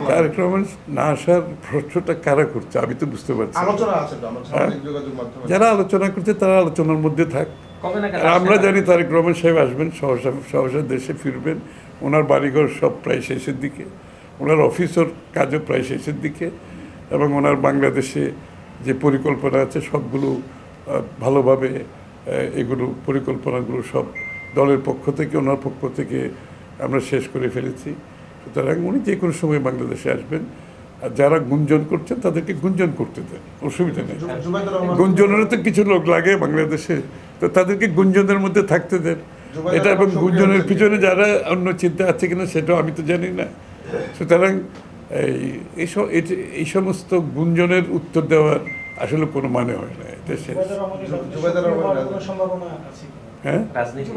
তারেক রহমান না আসার প্রশ্নটা কারা করছে আমি তো বুঝতে পারছি না। আলোচনা আছে তো আমার সামাজিক যোগাযোগ মাধ্যমে। যারা আলোচনা করছে তারা আলোচনার মধ্যে থাক। কবে নাগাদ আর আমরা আসবে? জানি তারেক রহমান সাহেব আসবেন, সহসা সহসা দেশে ফিরবেন। ওনার বাড়িঘর সব প্রায় শেষের দিকে, ওনার অফিসের কাজও প্রায় শেষের দিকে, এবং ওনার বাংলাদেশে যে পরিকল্পনা আছে সবগুলো ভালোভাবে এগুলো পরিকল্পনাগুলো সব দলের পক্ষ থেকে, ওনার পক্ষ থেকে আমরা শেষ করে ফেলেছি। সুতরাং উনি যে কোনো সময় বাংলাদেশে আসবেন। আর যারা গুঞ্জন করছেন তাদেরকে গুঞ্জন করতে দেন, অসুবিধা নেই। জুবাইদুর রহমান গুঞ্জনেরও তো কিছু লোক লাগে বাংলাদেশে, তো তাদেরকে গুঞ্জনের মধ্যে থাকতে দেন। এটা এবং গুঞ্জনের পিছনে যারা অন্য চিন্তা আছে কিনা সেটাও আমি তো জানি না। সুতরাং এই সমস্ত গুঞ্জনের উত্তর দেওয়ার আসলে কোনো মানে হয় না দেশে। জুবাইদুর রহমান সম্ভাবনা আছে। হ্যাঁ, রাজনীতি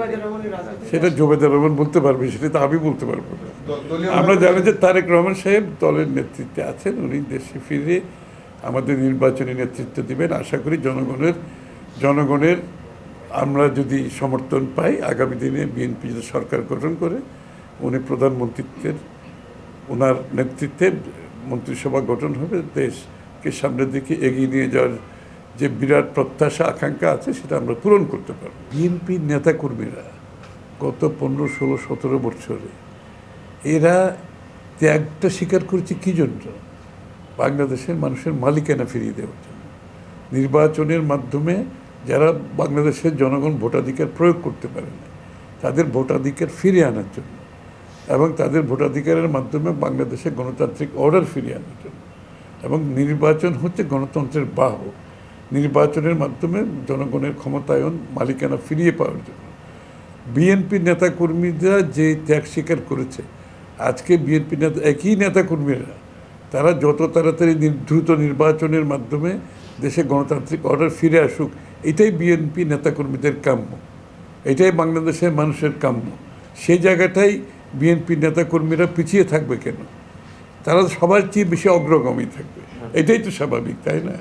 সেটা জুবাইদুর রহমান বলতে পারবে, সেটা তো আমি বলতে পারবো না। দলীয় আমরা জানি যে তারেক রহমান সাহেব দলের নেতৃত্বে আছেন, উনি দেশে ফিরে আমাদের নির্বাচনী নেতৃত্ব দিবেন। আশা করি জনগণের আমরা যদি সমর্থন পাই, আগামী দিনে বিএনপি যদি সরকার গঠন করে উনি প্রধানমন্ত্রীত্বের, ওনার নেতৃত্বে মন্ত্রিসভা গঠন হবে, দেশকে সামনের দিকে এগিয়ে নিয়ে যাওয়ার যে বিরাট প্রত্যাশা আকাঙ্ক্ষা আছে সেটা আমরা পূরণ করতে পারব। বিএনপির নেতাকর্মীরা গত 15, 16, 17 বছরে এরা ত্যাগটা স্বীকার করেছে কী জন্য? বাংলাদেশের মানুষের মালিকানা ফিরিয়ে দেওয়ার জন্য। নির্বাচনের মাধ্যমে যারা বাংলাদেশের জনগণ ভোটাধিকার প্রয়োগ করতে পারে না, তাদের ভোটাধিকার ফিরিয়ে আনার জন্য, এবং তাদের ভোটাধিকারের মাধ্যমে বাংলাদেশে গণতান্ত্রিক অর্ডার ফিরিয়ে আনার জন্য। এবং নির্বাচন হচ্ছে গণতন্ত্রের বাহক। নির্বাচনের মাধ্যমে জনগণের ক্ষমতায়ন, মালিকানা ফিরিয়ে পাওয়ার জন্য বিএনপির নেতাকর্মীরা যে ত্যাগ স্বীকার করেছে, আজকে বিএনপি একই নেতাকর্মীরা তারা যত তাড়াতাড়ি দ্রুত নির্বাচনের মাধ্যমে দেশে গণতান্ত্রিক অর্ডার ফিরে আসুক, এটাই বিএনপি নেতাকর্মীদের কাম্য, এটাই বাংলাদেশের মানুষের কাম্য। সেই জায়গাটাই বিএনপি নেতাকর্মীরা পিছিয়ে থাকবে কেন? তারা সবার চেয়ে বেশি অগ্রগামী থাকবে, এটাই তো স্বাভাবিক, তাই না?